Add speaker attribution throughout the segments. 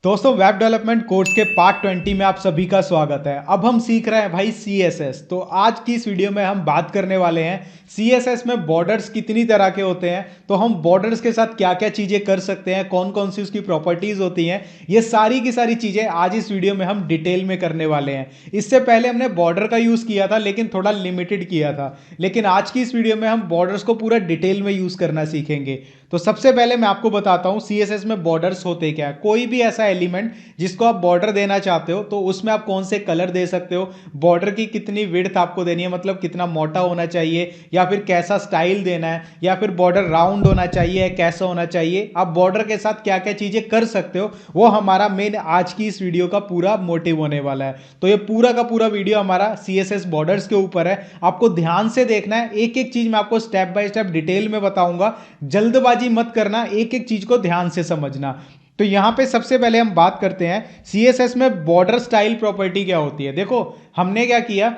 Speaker 1: दोस्तों web development course के part 20 में आप सभी का स्वागत है। अब हम सीख रहे हैं भाई CSS। तो आज की इस वीडियो में हम बात करने वाले हैं CSS में बॉर्डर्स कितनी तरह के होते हैं, तो हम बॉर्डर्स के साथ क्या क्या चीज़ें कर सकते हैं, कौन कौन सी उसकी प्रॉपर्टीज़ होती हैं, ये सारी की सारी चीज़ें आज इस वीडियो में हम डिटेल में करने वाले हैं। इससे पहले हमने बॉर्डर का यूज़ किया था लेकिन थोड़ा लिमिटेड किया था, लेकिन आज की इस वीडियो में हम बॉर्डर्स को पूरा डिटेल में यूज़ करना सीखेंगे। तो सबसे पहले मैं आपको बताता हूं CSS में बॉर्डर्स होते क्या है। कोई भी ऐसा एलिमेंट जिसको आप बॉर्डर देना चाहते हो तो उसमें आप कौन से कलर दे सकते हो, बॉर्डर की कितनी विड्थ आपको देनी है, मतलब कितना मोटा होना चाहिए या फिर कैसा स्टाइल देना है, या फिर बॉर्डर राउंड होना चाहिए, कैसा होना चाहिए, आप बॉर्डर के साथ क्या क्या चीजें कर सकते हो, वो हमारा मेन आज की इस वीडियो का पूरा मोटिव होने वाला है। तो ये पूरा का पूरा वीडियो हमारा CSS बॉर्डर्स के ऊपर है। आपको ध्यान से देखना है, एक एक चीज मैं आपको स्टेप बाय स्टेप डिटेल में बताऊंगा। जल्दबाजी मत करना, एक एक चीज को ध्यान से समझना। तो यहां पे सबसे पहले हम बात करते हैं CSS में बॉर्डर स्टाइल प्रॉपर्टी क्या होती है। देखो हमने क्या किया,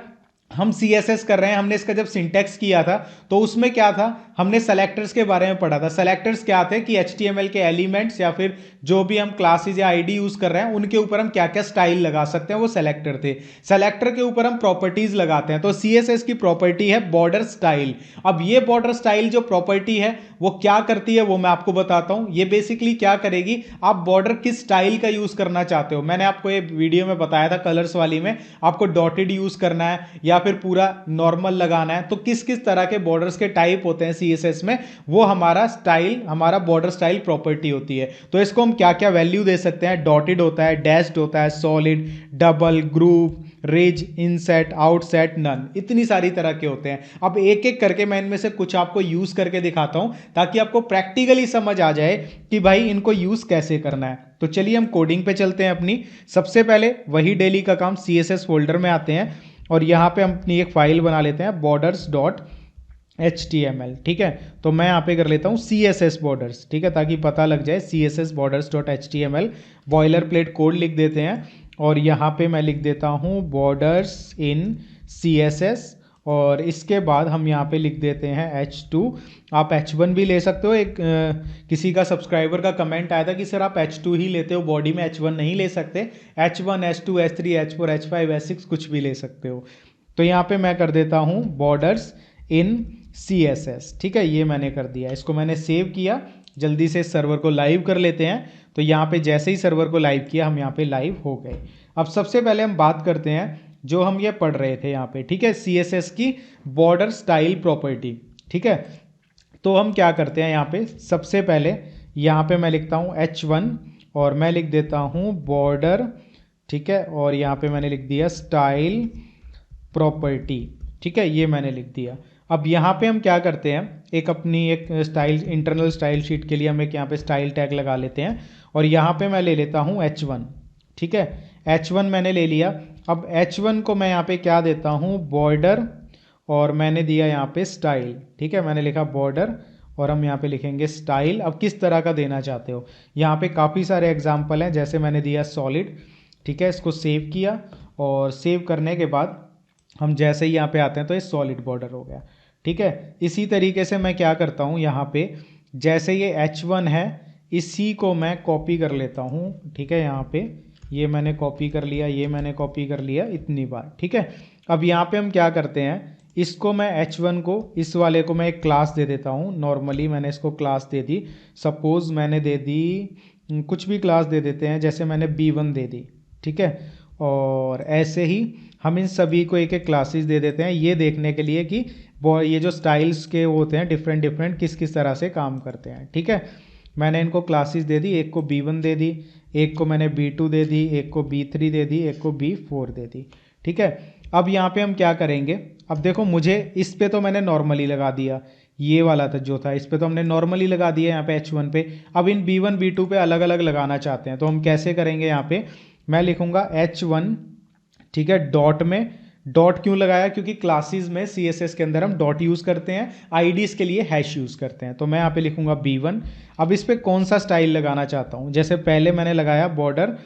Speaker 1: हम CSS कर रहे हैं, हमने इसका जब सिंटैक्स किया था तो उसमें क्या था, हमने सेलेक्टर्स के बारे में पढ़ा था। सेलेक्टर्स क्या थे कि HTML के एलिमेंट्स या फिर जो भी हम क्लासेस या आईडी यूज कर रहे हैं उनके ऊपर हम क्या क्या स्टाइल लगा सकते हैं, वो सेलेक्टर थे। सेलेक्टर के ऊपर हम प्रॉपर्टीज लगाते हैं, तो CSS की प्रॉपर्टी है बॉर्डर स्टाइल। अब ये बॉर्डर स्टाइल जो प्रॉपर्टी है वो क्या करती है वो मैं आपको बताता हूं। ये बेसिकली क्या करेगी, आप बॉर्डर किस स्टाइल का यूज करना चाहते हो। मैंने आपको ये वीडियो में बताया था कलर्स वाली में, आपको डॉटेड यूज करना है या फिर पूरा नॉर्मल लगाना है, तो किस किस तरह के बॉर्डर्स के टाइप होते हैं CSS में, वो हमारा स्टाइल, हमारा बॉर्डर स्टाइल प्रॉपर्टी होती है। तो इसको हम क्या क्या वैल्यू दे सकते हैं, डॉटेड होता है, डैश्ड होता है, solid, double, groove, ridge, inset, outset, none, इतनी सारी तरह के होते हैं। अब एक एक करके मैं इनमें से कुछ आपको यूज करके दिखाता हूं ताकि आपको प्रैक्टिकली समझ आ जाए कि भाई इनको यूज कैसे करना है। तो चलिए हम कोडिंग पे चलते हैं अपनी। सबसे पहले वही डेली का काम, CSS फोल्डर में आते हैं और यहां पे हम अपनी एक फाइल बना लेते हैं borders.html। ठीक है, तो मैं यहां पे कर लेता हूं CSS बॉर्डर्स, ठीक है, ताकि पता लग जाए CSS borders.html। Boiler plate code लिख देते हैं और यहाँ पे मैं लिख देता हूँ बॉर्डर्स इन CSS, और इसके बाद हम यहाँ पे लिख देते हैं H2। आप H1 भी ले सकते हो। एक किसी का सब्सक्राइबर का कमेंट आया था कि सर आप H2 ही लेते हो, बॉडी में H1 नहीं ले सकते। H1, H2, H3, H4, H5, H6 कुछ भी ले सकते हो। तो यहाँ पे मैं कर देता हूँ बॉर्डर्स इन CSS। ठीक है, ये मैंने कर दिया, इसको मैंने सेव किया। जल्दी से सर्वर को लाइव कर लेते हैं। तो यहाँ पे जैसे ही सर्वर को लाइव किया हम यहाँ पे लाइव हो गए। अब सबसे पहले हम बात करते हैं जो हम ये पढ़ रहे थे यहाँ पे, ठीक है, CSS की बॉर्डर स्टाइल प्रॉपर्टी। ठीक है, तो हम क्या करते हैं यहाँ पे, सबसे पहले यहाँ पे मैं लिखता हूँ H1 और मैं लिख देता हूँ बॉर्डर, ठीक है, और यहाँ पे मैंने लिख दिया स्टाइल प्रॉपर्टी। ठीक है, ये मैंने लिख दिया। अब यहाँ पे हम क्या करते हैं, एक अपनी एक स्टाइल, इंटरनल स्टाइल शीट के लिए हम एक यहाँ पे स्टाइल टैग लगा लेते हैं और यहाँ पे मैं ले लेता हूँ H1। ठीक है, H1 मैंने ले लिया। अब H1 को मैं यहाँ पे क्या देता हूँ, बॉर्डर, और मैंने दिया यहाँ पे स्टाइल। ठीक है, मैंने लिखा बॉर्डर और हम यहाँ पे लिखेंगे स्टाइल। अब किस तरह का देना चाहते हो, यहाँ पे काफ़ी सारे एग्जाम्पल हैं, जैसे मैंने दिया सॉलिड। ठीक है, इसको सेव किया और सेव करने के बाद हम जैसे ही यहाँ पे आते हैं तो ये सॉलिड बॉर्डर हो गया। ठीक है, इसी तरीके से मैं क्या करता हूँ, यहाँ पे जैसे ये H1 है इसी को मैं कॉपी कर लेता हूँ। ठीक है, यहाँ पे ये मैंने कॉपी कर लिया, ये मैंने कॉपी कर लिया इतनी बार। ठीक है, अब यहाँ पे हम क्या करते हैं, इसको मैं H1 को, इस वाले को मैं एक क्लास दे देता हूँ। नॉर्मली मैंने इसको क्लास दे दी, सपोज मैंने दे दी, कुछ भी क्लास दे देते हैं, जैसे मैंने B1 दे दी। ठीक है, और ऐसे ही हम इन सभी को एक एक क्लासेस दे देते हैं, ये देखने के लिए कि ये जो स्टाइल्स के होते हैं डिफरेंट डिफरेंट किस किस तरह से काम करते हैं। ठीक है, मैंने इनको क्लासेस दे दी, एक को B1 दे दी, एक को मैंने B2 दे दी, एक को B3 दे दी, एक को B4 दे दी। ठीक है, अब यहाँ पे हम क्या करेंगे, अब देखो मुझे इस पे तो मैंने नॉर्मली लगा दिया, ये वाला था जो था इस पे तो हमने नॉर्मली लगा दिया यहाँ पे H1 पे। अब इन B1 B2 पे अलग अलग लगाना चाहते हैं, तो हम कैसे करेंगे, यहाँ पे मैं लिखूंगा H1, ठीक है, डॉट में, डॉट क्यों लगाया, क्योंकि क्लासेस में CSS के अंदर हम डॉट यूज करते हैं, आईडीज के लिए हैश यूज करते हैं। तो मैं यहाँ पे लिखूंगा B1। अब इस पे कौन सा स्टाइल लगाना चाहता हूँ, जैसे पहले मैंने लगाया बॉर्डर,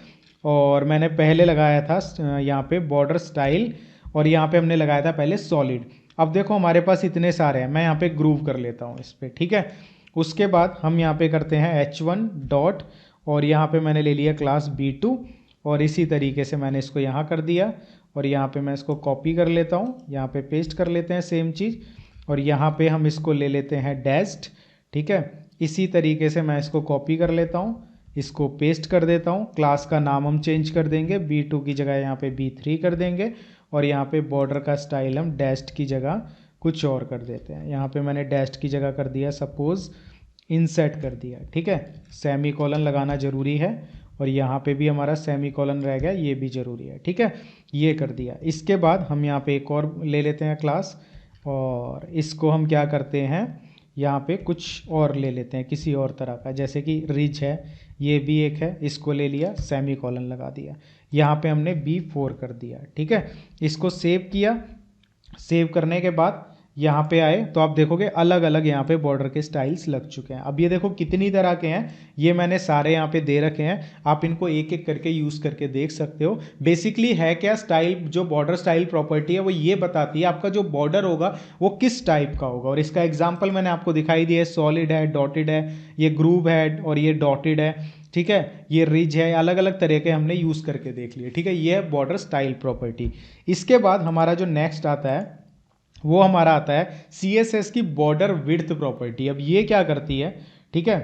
Speaker 1: और मैंने पहले लगाया था यहाँ पे बॉर्डर स्टाइल, और यहाँ पे हमने लगाया था पहले सॉलिड। अब देखो हमारे पास इतने सारे हैं, मैं यहाँ पे ग्रूव कर लेता हूँ इस पे। ठीक है, उसके बाद हम यहाँ पे करते हैं H1 डॉट, और यहाँ पे मैंने ले लिया क्लास B2 और इसी तरीके से मैंने इसको यहाँ कर दिया और यहाँ पे मैं इसको कॉपी कर लेता हूँ, यहाँ पे पेस्ट कर लेते हैं सेम चीज़ और यहाँ पे हम इसको ले लेते हैं डेस्ट। ठीक है, इसी तरीके से मैं इसको कॉपी कर लेता हूँ, इसको पेस्ट कर देता हूँ। क्लास का नाम हम चेंज कर देंगे, B2 की जगह यहाँ पे B3 कर देंगे और यहाँ पे बॉर्डर का स्टाइल हम डेस्ट की जगह कुछ और कर देते हैं। यहाँ पे मैंने डेस्ट की जगह कर दिया सपोज इंसर्ट कर दिया। ठीक है, सेमी कॉलन लगाना ज़रूरी है और यहाँ पे भी हमारा सेमी कॉलन रह गया, ये भी ज़रूरी है। ठीक है, ये कर दिया। इसके बाद हम यहाँ पे एक और ले लेते हैं क्लास और इसको हम क्या करते हैं, यहाँ पे कुछ और ले लेते हैं किसी और तरह का, जैसे कि रिच है, ये भी एक है, इसको ले लिया, सेमी कॉलन लगा दिया। यहाँ पे हमने B4 कर दिया। ठीक है, इसको सेव किया। सेव करने के बाद यहाँ पे आए तो आप देखोगे अलग अलग यहाँ पे बॉर्डर के स्टाइल्स लग चुके हैं। अब ये देखो कितनी तरह के हैं, ये मैंने सारे यहाँ पे दे रखे हैं, आप इनको एक एक करके यूज़ करके देख सकते हो। बेसिकली है क्या, स्टाइल जो बॉर्डर स्टाइल प्रॉपर्टी है वो ये बताती है आपका जो बॉर्डर होगा वो किस टाइप का होगा। और इसका एग्जाम्पल मैंने आपको दिखाई दिया है, सॉलिड है, डॉटेड है, ये ग्रूव है और ये डॉटेड है। ठीक है, ये रिज है, अलग अलग तरह के हमने यूज़ करके देख लिए। ठीक है, ये है बॉर्डर स्टाइल प्रॉपर्टी। इसके बाद हमारा जो नेक्स्ट आता है वो हमारा आता है CSS की बॉर्डर विड्थ प्रॉपर्टी। अब ये क्या करती है, ठीक है,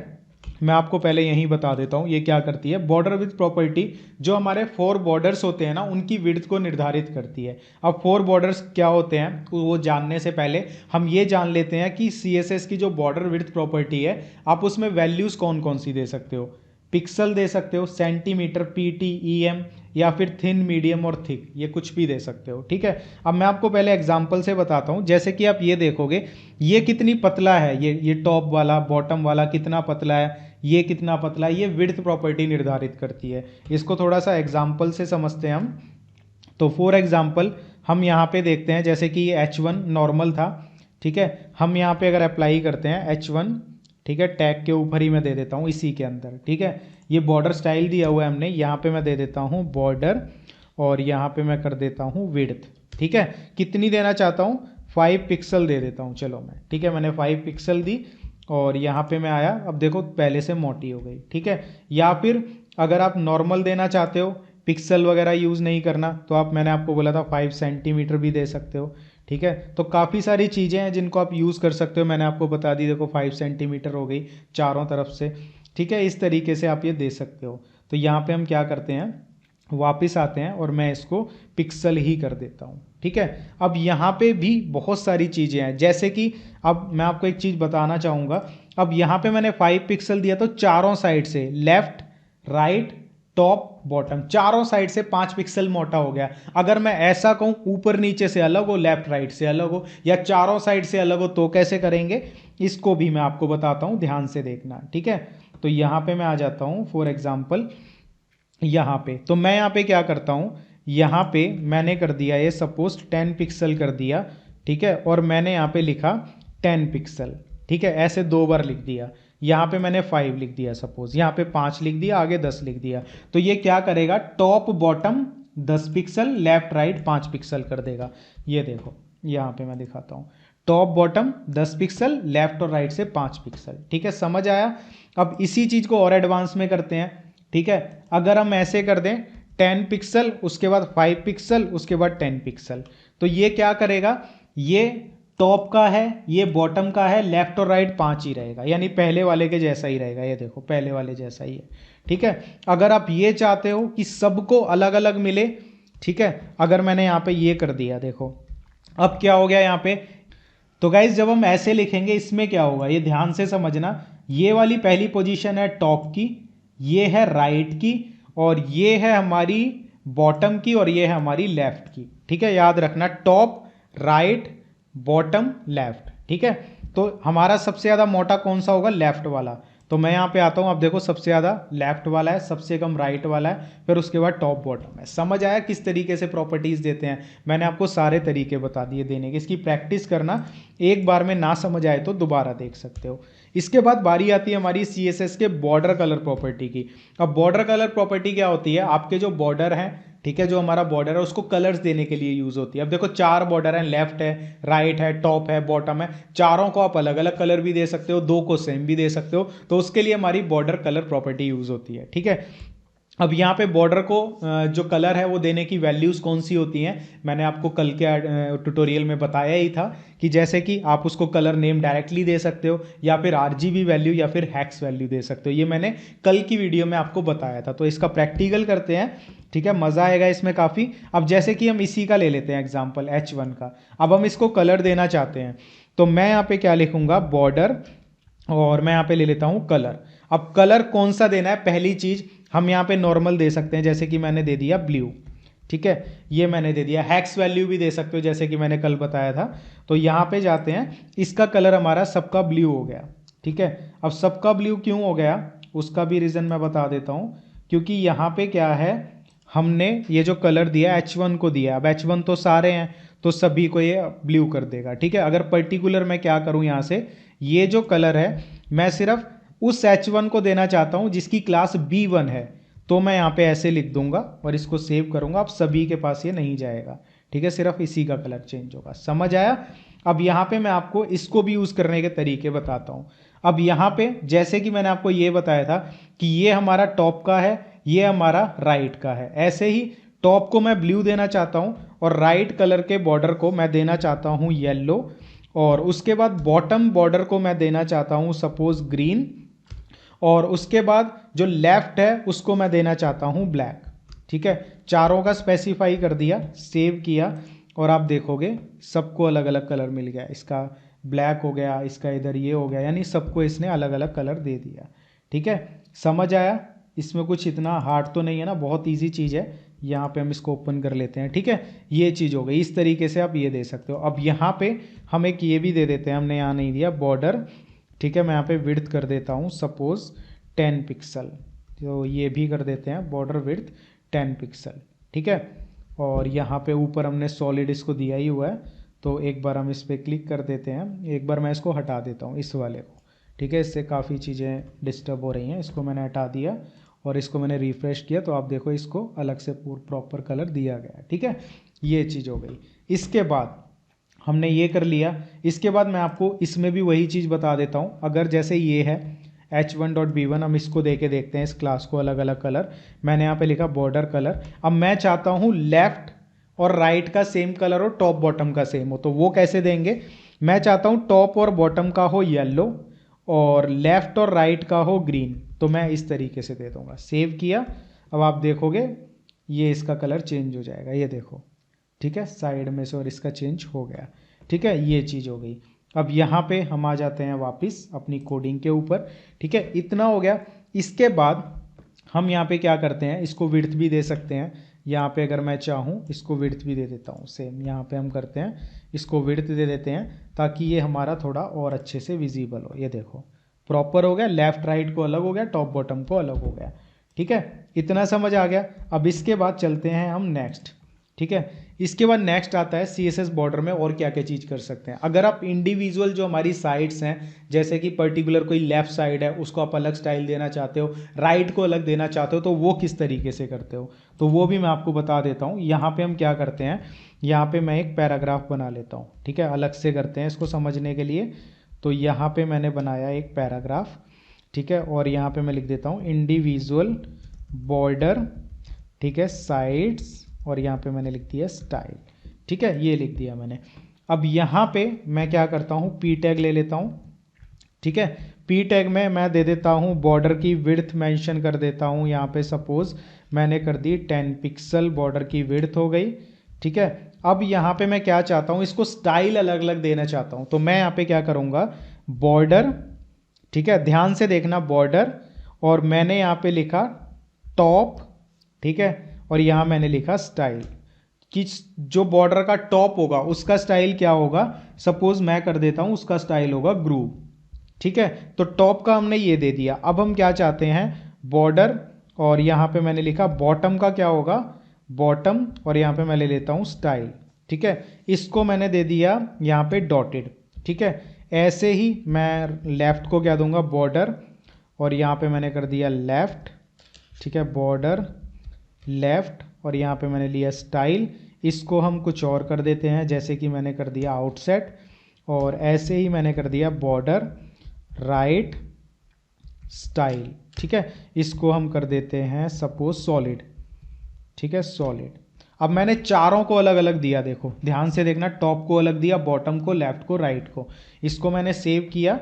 Speaker 1: मैं आपको पहले यहीं बता देता हूँ ये क्या करती है। बॉर्डर विड्थ प्रॉपर्टी जो हमारे 4 बॉर्डर्स होते हैं ना, उनकी विड्थ को निर्धारित करती है। अब 4 बॉर्डर्स क्या होते हैं वो जानने से पहले हम ये जान लेते हैं कि CSS की जो बॉर्डर विड्थ प्रॉपर्टी है आप उसमें वैल्यूज़ कौन कौन सी दे सकते हो। पिक्सल दे सकते हो, सेंटीमीटर, PT, EM या फिर थिन, मीडियम और थिक, ये कुछ भी दे सकते हो। ठीक है, अब मैं आपको पहले एग्जांपल से बताता हूँ। जैसे कि आप ये देखोगे ये कितनी पतला है, ये टॉप वाला, बॉटम वाला कितना पतला है, ये कितना पतला है, ये विड्थ प्रॉपर्टी निर्धारित करती है। इसको थोड़ा सा एग्जाम्पल से समझते हैं हम। तो फॉर एग्जाम्पल हम यहाँ पे देखते हैं, जैसे कि ये H1 नॉर्मल था। ठीक है, हम यहाँ पे अगर अप्लाई करते हैं H1, ठीक है, टैग के ऊपर ही मैं दे देता हूँ इसी के अंदर। ठीक है, ये बॉर्डर स्टाइल दिया हुआ है हमने, यहाँ पे मैं दे देता हूँ बॉर्डर और यहाँ पे मैं कर देता हूँ विड्थ। ठीक है, कितनी देना चाहता हूँ, 5 पिक्सल दे देता हूँ, चलो मैं। ठीक है, मैंने 5 पिक्सल दी और यहाँ पे मैं आया, अब देखो पहले से मोटी हो गई। ठीक है, या फिर अगर आप नॉर्मल देना चाहते हो, पिक्सल वगैरह यूज़ नहीं करना, तो आप, मैंने आपको बोला था 5 सेंटीमीटर भी दे सकते हो। ठीक है, तो काफ़ी सारी चीज़ें हैं जिनको आप यूज़ कर सकते हो, मैंने आपको बता दी। देखो 5 सेंटीमीटर हो गई चारों तरफ से। ठीक है, इस तरीके से आप ये दे सकते हो। तो यहाँ पे हम क्या करते हैं, वापस आते हैं और मैं इसको पिक्सल ही कर देता हूँ। ठीक है, अब यहाँ पे भी बहुत सारी चीज़ें हैं, जैसे कि अब मैं आपको एक चीज़ बताना चाहूँगा। अब यहाँ पे मैंने 5 पिक्सल दिया तो चारों साइड से, लेफ्ट, राइट, टॉप, बॉटम, चारों साइड से 5 पिक्सल मोटा हो गया। अगर मैं ऐसा कहूँ ऊपर नीचे से अलग हो, लेफ्ट राइट से अलग हो या चारों साइड से अलग हो, तो कैसे करेंगे इसको भी मैं आपको बताता हूँ, ध्यान से देखना। ठीक है, तो यहाँ पे मैं आ जाता हूँ फॉर एग्जाम्पल यहाँ पे। तो मैं यहाँ पे क्या करता हूँ, यहाँ पे मैंने कर दिया ये सपोज 10 पिक्सल कर दिया। ठीक है, और मैंने यहाँ पे लिखा 10 पिक्सल। ठीक है, ऐसे 2 बार लिख दिया। यहाँ पे मैंने 5 लिख दिया सपोज, यहाँ पे 5 लिख दिया, आगे 10 लिख दिया। तो ये क्या करेगा, top bottom 10 pixel, left right 5 pixel कर देगा। ये देखो यहाँ पे मैं दिखाता हूँ, टॉप बॉटम 10 पिक्सल, लेफ्ट और राइट से 5 पिक्सल। ठीक है, समझ आया। अब इसी चीज़ को और एडवांस में करते हैं। ठीक है, अगर हम ऐसे कर दें 10 पिक्सल, उसके बाद 5 पिक्सल, उसके बाद 10 पिक्सल, तो ये क्या करेगा, ये टॉप का है, ये बॉटम का है, लेफ्ट और राइट 5 ही रहेगा, यानी पहले वाले के जैसा ही रहेगा। ये देखो पहले वाले जैसा ही है। ठीक है, अगर आप ये चाहते हो कि सबको अलग अलग मिले, ठीक है, अगर मैंने यहाँ पे ये कर दिया, देखो अब क्या हो गया यहाँ पे। तो गाइज जब हम ऐसे लिखेंगे इसमें क्या होगा, ये ध्यान से समझना। ये वाली पहली पोजीशन है टॉप की, ये है राइट की, और ये है हमारी बॉटम की, और ये है हमारी लेफ्ट की। ठीक है, याद रखना, टॉप, राइट, बॉटम, लेफ्ट। ठीक है, तो हमारा सबसे ज़्यादा मोटा कौन सा होगा, लेफ्ट वाला। तो मैं यहाँ पे आता हूँ, अब देखो सबसे ज़्यादा लेफ्ट वाला है, सबसे कम राइट वाला है, फिर उसके बाद टॉप बॉटम है। समझ आया किस तरीके से प्रॉपर्टीज़ देते हैं, मैंने आपको सारे तरीके बता दिए देने के। इसकी प्रैक्टिस करना, एक बार में ना समझ आए तो दोबारा देख सकते हो। इसके बाद बारी आती है हमारी CSS के बॉर्डर कलर प्रॉपर्टी की। अब बॉर्डर कलर प्रॉपर्टी क्या होती है, आपके जो बॉर्डर हैं, ठीक है, जो हमारा बॉर्डर है उसको कलर्स देने के लिए यूज होती है। अब देखो 4 बॉर्डर हैं, लेफ्ट है, राइट है, टॉप है, बॉटम है, चारों को आप अलग अलग कलर भी दे सकते हो, 2 को सेम भी दे सकते हो, तो उसके लिए हमारी बॉर्डर कलर प्रॉपर्टी यूज होती है। ठीक है, अब यहाँ पे बॉर्डर को जो कलर है वो देने की वैल्यूज़ कौन सी होती हैं, मैंने आपको कल के ट्यूटोरियल में बताया ही था कि जैसे कि आप उसको कलर नेम डायरेक्टली दे सकते हो, या फिर आरजीबी वैल्यू या फिर हैक्स वैल्यू दे सकते हो। ये मैंने कल की वीडियो में आपको बताया था, तो इसका प्रैक्टिकल करते हैं। ठीक है, मज़ा आएगा इसमें काफ़ी। अब जैसे कि हम इसी का ले लेते हैं एग्जाम्पल H1 का। अब हम इसको कलर देना चाहते हैं, तो मैं यहाँ पे क्या लिखूंगा, बॉर्डर, और मैं यहाँ पे ले लेता हूँ कलर। अब कलर कौन सा देना है, पहली चीज़ हम यहाँ पे नॉर्मल दे सकते हैं, जैसे कि मैंने दे दिया ब्लू। ठीक है, ये मैंने दे दिया। हैक्स वैल्यू भी दे सकते हो जैसे कि मैंने कल बताया था। तो यहाँ पे जाते हैं, इसका कलर हमारा सबका ब्लू हो गया। ठीक है, अब सबका ब्लू क्यों हो गया, उसका भी रीज़न मैं बता देता हूँ। क्योंकि यहाँ पे क्या है, हमने ये जो कलर दिया H1 को दिया। अब H1 तो सारे हैं, तो सभी को ये ब्लू कर देगा। ठीक है, अगर पर्टिकुलर मैं क्या करूँ यहाँ से, ये जो कलर है मैं सिर्फ उस H1 को देना चाहता हूँ जिसकी क्लास B1 है, तो मैं यहाँ पे ऐसे लिख दूंगा और इसको सेव करूंगा। अब सभी के पास ये नहीं जाएगा। ठीक है, सिर्फ इसी का कलर चेंज होगा। समझ आया? अब यहाँ पे मैं आपको इसको भी यूज़ करने के तरीके बताता हूँ। अब यहाँ पे जैसे कि मैंने आपको ये बताया था कि ये हमारा टॉप का है, ये हमारा राइट का है। ऐसे ही टॉप को मैं ब्लू देना चाहता हूँ और राइट कलर के बॉर्डर को मैं देना चाहता हूँ येलो, और उसके बाद बॉटम बॉर्डर को मैं देना चाहता हूँ सपोज ग्रीन, और उसके बाद जो लेफ्ट है उसको मैं देना चाहता हूँ ब्लैक। ठीक है, चारों का स्पेसिफाई कर दिया, सेव किया, और आप देखोगे सबको अलग अलग कलर मिल गया। इसका ब्लैक हो गया, इसका इधर ये हो गया, यानी सबको इसने अलग अलग कलर दे दिया। ठीक है, समझ आया? इसमें कुछ इतना हार्ड तो नहीं है ना, बहुत ईजी चीज़ है। यहाँ पे हम इसको ओपन कर लेते हैं। ठीक है, ये चीज़ हो गई। इस तरीके से आप ये दे सकते हो। अब यहाँ पे हम एक ये भी दे देते हैं, हमने यहाँ नहीं दिया, बॉर्डर। ठीक है, मैं यहाँ पे विड्थ कर देता हूँ सपोज 10 पिक्सल, तो ये भी कर देते हैं बॉर्डर विड्थ 10 पिक्सल। ठीक है, और यहाँ पे ऊपर हमने सॉलिड इसको दिया ही हुआ है, तो एक बार हम इस पर क्लिक कर देते हैं। एक बार मैं इसको हटा देता हूँ, इस वाले को। ठीक है, इससे काफ़ी चीज़ें डिस्टर्ब हो रही हैं, इसको मैंने हटा दिया और इसको मैंने रिफ़्रेश किया, तो आप देखो इसको अलग से प्रॉपर कलर दिया गया। ठीक है, ये चीज़ हो गई। इसके बाद हमने ये कर लिया। इसके बाद मैं आपको इसमें भी वही चीज़ बता देता हूँ। अगर जैसे ये है H1.B1, हम इसको दे के देखते हैं, इस क्लास को अलग अलग कलर। मैंने यहाँ पे लिखा बॉर्डर कलर। अब मैं चाहता हूँ लेफ्ट और राइट का सेम कलर हो, टॉप बॉटम का सेम हो, तो वो कैसे देंगे? मैं चाहता हूँ टॉप और बॉटम का हो येलो और लेफ्ट और राइट का हो ग्रीन, तो मैं इस तरीके से दे दूंगा। सेव किया, अब आप देखोगे ये इसका कलर चेंज हो जाएगा, ये देखो। ठीक है, साइड में से और इसका चेंज हो गया। ठीक है, ये चीज़ हो गई। अब यहाँ पे हम आ जाते हैं वापस अपनी कोडिंग के ऊपर। ठीक है, इतना हो गया। इसके बाद हम यहाँ पे क्या करते हैं, इसको विड्थ भी दे सकते हैं। यहाँ पे अगर मैं चाहूँ इसको विड्थ भी दे देता हूँ, सेम यहाँ पे हम करते हैं, इसको विड्थ दे देते हैं ताकि ये हमारा थोड़ा और अच्छे से विजिबल हो। ये देखो प्रॉपर हो गया, लेफ्ट राइट को अलग हो गया, टॉप बॉटम को अलग हो गया। ठीक है, इतना समझ आ गया। अब इसके बाद चलते हैं हम नेक्स्ट। ठीक है, इसके बाद नेक्स्ट आता है CSS बॉर्डर में और क्या क्या चीज़ कर सकते हैं। अगर आप इंडिविजुअल जो हमारी साइड्स हैं, जैसे कि पर्टिकुलर कोई लेफ्ट साइड है उसको आप अलग स्टाइल देना चाहते हो, राइट को अलग देना चाहते हो, तो वो किस तरीके से करते हो, तो वो भी मैं आपको बता देता हूँ। यहाँ पे हम क्या करते हैं, यहाँ पे मैं एक पैराग्राफ बना लेता हूँ। ठीक है, अलग से करते हैं इसको समझने के लिए। तो यहाँ पे मैंने बनाया एक पैराग्राफ। ठीक है, और यहाँ पे मैं लिख देता हूँ इंडिविजुअल बॉर्डर, ठीक है, साइड्स, और यहाँ पे मैंने लिख दिया स्टाइल। ठीक है, ये लिख दिया मैंने। अब यहाँ पे मैं क्या करता हूँ, पी टैग ले लेता हूँ। ठीक है, पी टैग में मैं दे देता हूँ बॉर्डर की विड्थ मेंशन कर देता हूँ। यहाँ पे सपोज मैंने कर दी 10 पिक्सल, बॉर्डर की विड्थ हो गई। ठीक है, अब यहाँ पे मैं क्या चाहता हूँ, इसको स्टाइल अलग अलग देना चाहता हूँ, तो मैं यहाँ पे क्या करूँगा, बॉर्डर। ठीक है, ध्यान से देखना, बॉर्डर, और मैंने यहाँ पे लिखा टॉप। ठीक है, और यहाँ मैंने लिखा स्टाइल, कि जो बॉर्डर का टॉप होगा उसका स्टाइल क्या होगा, सपोज मैं कर देता हूँ उसका स्टाइल होगा ग्रूव। ठीक है, तो टॉप का हमने ये दे दिया। अब हम क्या चाहते हैं, बॉर्डर, और यहाँ पे मैंने लिखा बॉटम का क्या होगा, बॉटम, और यहाँ पे मैं ले लेता हूँ स्टाइल। ठीक है, इसको मैंने दे दिया यहाँ पे डॉटेड। ठीक है, ऐसे ही मैं लेफ्ट को क्या दूंगा, बॉर्डर, और यहाँ पे मैंने कर दिया लेफ्ट। ठीक है, बॉर्डर, लेफ्ट और यहाँ पे मैंने लिया स्टाइल। इसको हम कुछ और कर देते हैं, जैसे कि मैंने कर दिया आउटसेट, और ऐसे ही मैंने कर दिया बॉर्डर राइट स्टाइल। ठीक है, इसको हम कर देते हैं सपोज सॉलिड। ठीक है, सॉलिड। अब मैंने चारों को अलग अलग दिया, देखो ध्यान से देखना, टॉप को अलग दिया, बॉटम को, लेफ्ट को, राइट को। इसको मैंने सेव किया।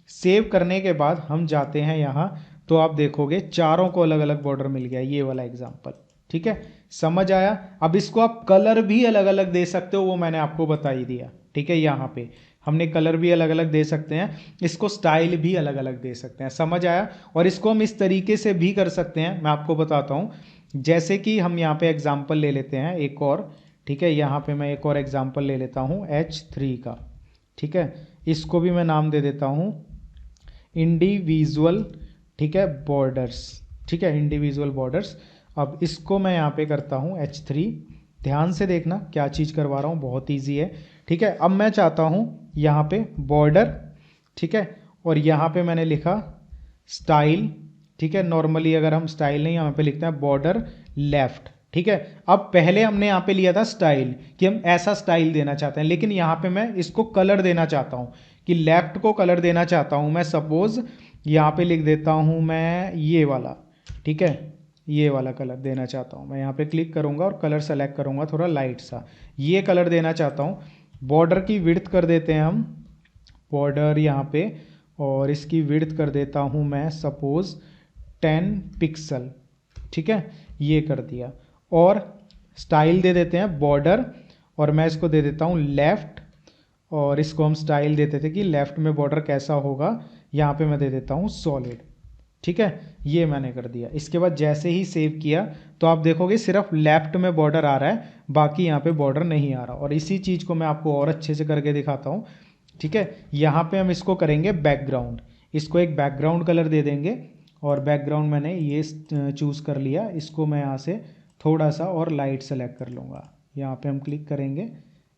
Speaker 1: सेव करने के बाद हम जाते हैं यहाँ, तो आप देखोगे चारों को अलग अलग बॉर्डर मिल गया, ये वाला एग्जाम्पल। ठीक है, समझ आया। अब इसको आप कलर भी अलग अलग दे सकते हो, वो मैंने आपको बता ही दिया। ठीक है, यहाँ पे हमने कलर भी अलग अलग दे सकते हैं, इसको स्टाइल भी अलग अलग दे सकते हैं। समझ आया। और इसको हम इस तरीके से भी कर सकते हैं, मैं आपको बताता हूँ। जैसे कि हम यहाँ पे एग्जाम्पल ले लेते हैं एक और। ठीक है, यहाँ पे मैं एक और एग्जाम्पल ले लेता हूँ H3 का। ठीक है, इसको भी मैं नाम दे देता हूँ इंडिविजुअल। ठीक है, बॉर्डर्स। ठीक है, इंडिविजुअल बॉर्डर्स। अब इसको मैं यहाँ पे करता हूँ H3। ध्यान से देखना क्या चीज़ करवा रहा हूँ, बहुत ईजी है। ठीक है, अब मैं चाहता हूँ यहाँ पे बॉर्डर। ठीक है, और यहाँ पे मैंने लिखा स्टाइल। ठीक है, नॉर्मली अगर हम स्टाइल नहीं, यहाँ पे लिखते हैं बॉर्डर लेफ्ट। ठीक है, अब पहले हमने यहाँ पे लिया था स्टाइल, कि हम ऐसा स्टाइल देना चाहते हैं, लेकिन यहाँ पे मैं इसको कलर देना चाहता हूँ, कि लेफ्ट को कलर देना चाहता हूँ मैं। सपोज यहाँ पे लिख देता हूँ मैं ये वाला। ठीक है, ये वाला कलर देना चाहता हूँ मैं। यहाँ पे क्लिक करूँगा और कलर सेलेक्ट करूँगा, थोड़ा लाइट सा ये कलर देना चाहता हूँ। बॉर्डर की विड्थ कर देते हैं हम, बॉर्डर यहाँ पे, और इसकी विड्थ कर देता हूँ मैं सपोज 10 पिक्सल। ठीक है, ये कर दिया। और स्टाइल दे देते हैं बॉर्डर, और मैं इसको दे देता हूँ लेफ्ट, और इसको हम स्टाइल देते थे कि लेफ्ट में बॉर्डर कैसा होगा, यहाँ पे मैं दे देता हूँ सॉलिड। ठीक है, ये मैंने कर दिया। इसके बाद जैसे ही सेव किया तो आप देखोगे सिर्फ लेफ्ट में बॉर्डर आ रहा है, बाकी यहाँ पे बॉर्डर नहीं आ रहा। और इसी चीज़ को मैं आपको और अच्छे से करके दिखाता हूँ। ठीक है, यहाँ पे हम इसको करेंगे बैकग्राउंड, इसको एक बैकग्राउंड कलर दे देंगे। और बैकग्राउंड मैंने ये चूज़ कर लिया, इसको मैं यहाँ से थोड़ा सा और लाइट सेलेक्ट कर लूँगा। यहाँ पे हम क्लिक करेंगे,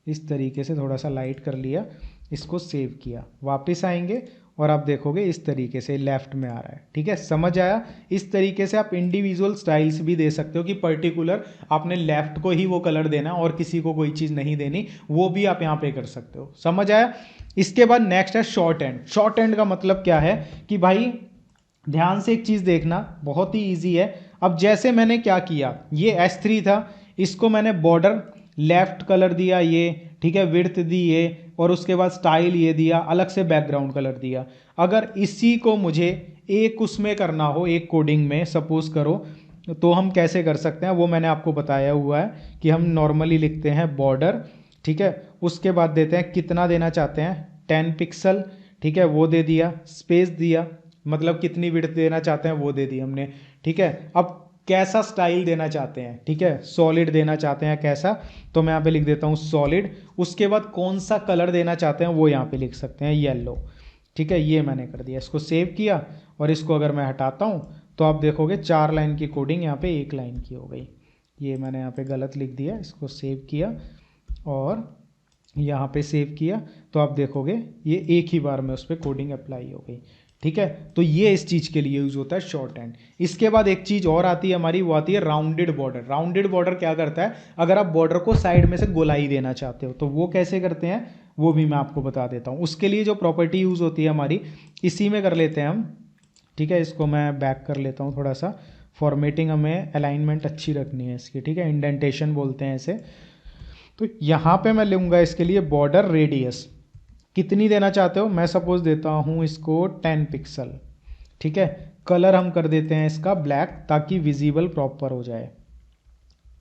Speaker 1: इस तरीके से थोड़ा सा लाइट कर लिया, इसको सेव किया, वापस आएंगे और आप देखोगे इस तरीके से लेफ्ट में आ रहा है। ठीक है, समझ आया। इस तरीके से आप इंडिविजुअल स्टाइल्स भी दे सकते हो, कि पर्टिकुलर आपने लेफ्ट को ही वो कलर देना और किसी को कोई चीज़ नहीं देनी, वो भी आप यहाँ पे कर सकते हो। समझ आया। इसके बाद नेक्स्ट है शॉर्ट एंड। शॉर्ट एंड का मतलब क्या है कि भाई ध्यान से एक चीज़ देखना, बहुत ही ईजी है। अब जैसे मैंने क्या किया, ये S3 था, इसको मैंने बॉर्डर लेफ्ट कलर दिया ये। ठीक है, विड्थ दी ये, और उसके बाद स्टाइल ये दिया, अलग से बैकग्राउंड कलर दिया। अगर इसी को मुझे एक उसमें करना हो, एक कोडिंग में सपोज करो, तो हम कैसे कर सकते हैं वो मैंने आपको बताया हुआ है, कि हम नॉर्मली लिखते हैं बॉर्डर। ठीक है, उसके बाद देते हैं कितना देना चाहते हैं, 10 पिक्सल। ठीक है, वो दे दिया, स्पेस दिया, मतलब कितनी विड्थ देना चाहते हैं वो दे दी हमने। ठीक है, अब कैसा स्टाइल देना चाहते हैं, ठीक है, सॉलिड देना चाहते हैं कैसा, तो मैं यहाँ पे लिख देता हूँ सॉलिड। उसके बाद कौन सा कलर देना चाहते हैं वो यहाँ पे लिख सकते हैं, येलो। ठीक है, ये मैंने कर दिया, इसको सेव किया। और इसको अगर मैं हटाता हूँ तो आप देखोगे 4 लाइन की कोडिंग यहाँ पे 1 लाइन की हो गई। ये मैंने यहाँ पे गलत लिख दिया, इसको सेव किया और यहाँ पे सेव किया, तो आप देखोगे ये एक ही बार में उस पर कोडिंग अप्लाई हो गई। ठीक है, तो ये इस चीज़ के लिए यूज होता है शॉर्ट हैंड। इसके बाद एक चीज़ और आती है हमारी, वो आती है राउंडेड बॉर्डर। राउंडेड बॉर्डर क्या करता है, अगर आप बॉर्डर को साइड में से गोलाई देना चाहते हो तो वो कैसे करते हैं वो भी मैं आपको बता देता हूँ। उसके लिए जो प्रॉपर्टी यूज़ होती है हमारी, इसी में कर लेते हैं हम। ठीक है, इसको मैं बैक कर लेता हूँ थोड़ा सा, फॉर्मेटिंग हमें अलाइनमेंट अच्छी रखनी है इसकी। ठीक है, इंडेंटेशन बोलते हैं इसे। तो यहाँ पे मैं लूँगा इसके लिए बॉर्डर रेडियस, कितनी देना चाहते हो, मैं सपोज देता हूँ इसको 10 पिक्सल। ठीक है, कलर हम कर देते हैं इसका ब्लैक, ताकि विजिबल प्रॉपर हो जाए।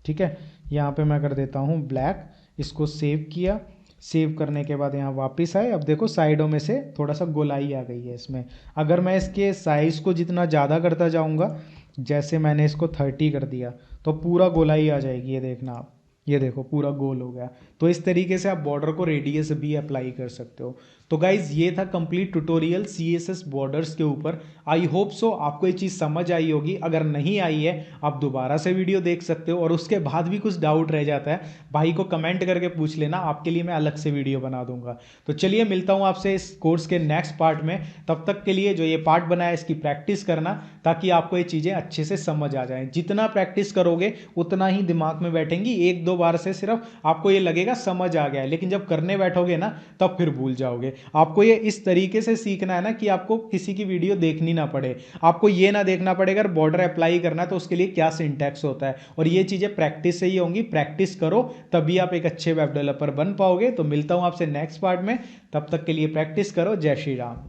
Speaker 1: ठीक है, यहाँ पे मैं कर देता हूँ ब्लैक, इसको सेव किया। सेव करने के बाद यहाँ वापस आए, अब देखो साइडों में से थोड़ा सा गोलाई आ गई है इसमें। अगर मैं इसके साइज़ को जितना ज़्यादा करता जाऊँगा, जैसे मैंने इसको 30 कर दिया, तो पूरा गोलाई आ जाएगी, ये देखना आप, ये देखो पूरा गोल हो गया। तो इस तरीके से आप बॉर्डर को रेडियस भी अप्लाई कर सकते हो। तो गाइज ये था कंप्लीट ट्यूटोरियल CSS बॉर्डर्स के ऊपर। आई होप सो आपको ये चीज़ समझ आई होगी। अगर नहीं आई है आप दोबारा से वीडियो देख सकते हो, और उसके बाद भी कुछ डाउट रह जाता है भाई को कमेंट करके पूछ लेना, आपके लिए मैं अलग से वीडियो बना दूंगा। तो चलिए मिलता हूँ आपसे इस कोर्स के नेक्स्ट पार्ट में। तब तक के लिए जो ये पार्ट बना है इसकी प्रैक्टिस करना, ताकि आपको ये चीज़ें अच्छे से समझ आ जाएं। जितना प्रैक्टिस करोगे उतना ही दिमाग में बैठेंगी। एक दो बार से सिर्फ आपको ये लगेगा समझ आ गया है, लेकिन जब करने बैठोगे ना तब फिर भूल जाओगे। आपको ये इस तरीके से सीखना है ना कि आपको किसी की वीडियो देखनी ना पड़े, आपको ये ना देखना पड़ेगा अगर बॉर्डर अप्लाई करना है तो उसके लिए क्या सिंटैक्स होता है, और ये चीज़ें प्रैक्टिस से ही होंगी। प्रैक्टिस करो तभी आप एक अच्छे वेब डेवलपर बन पाओगे। तो मिलता हूं आपसे नेक्स्ट पार्ट में, तब तक के लिए प्रैक्टिस करो। जय श्री राम।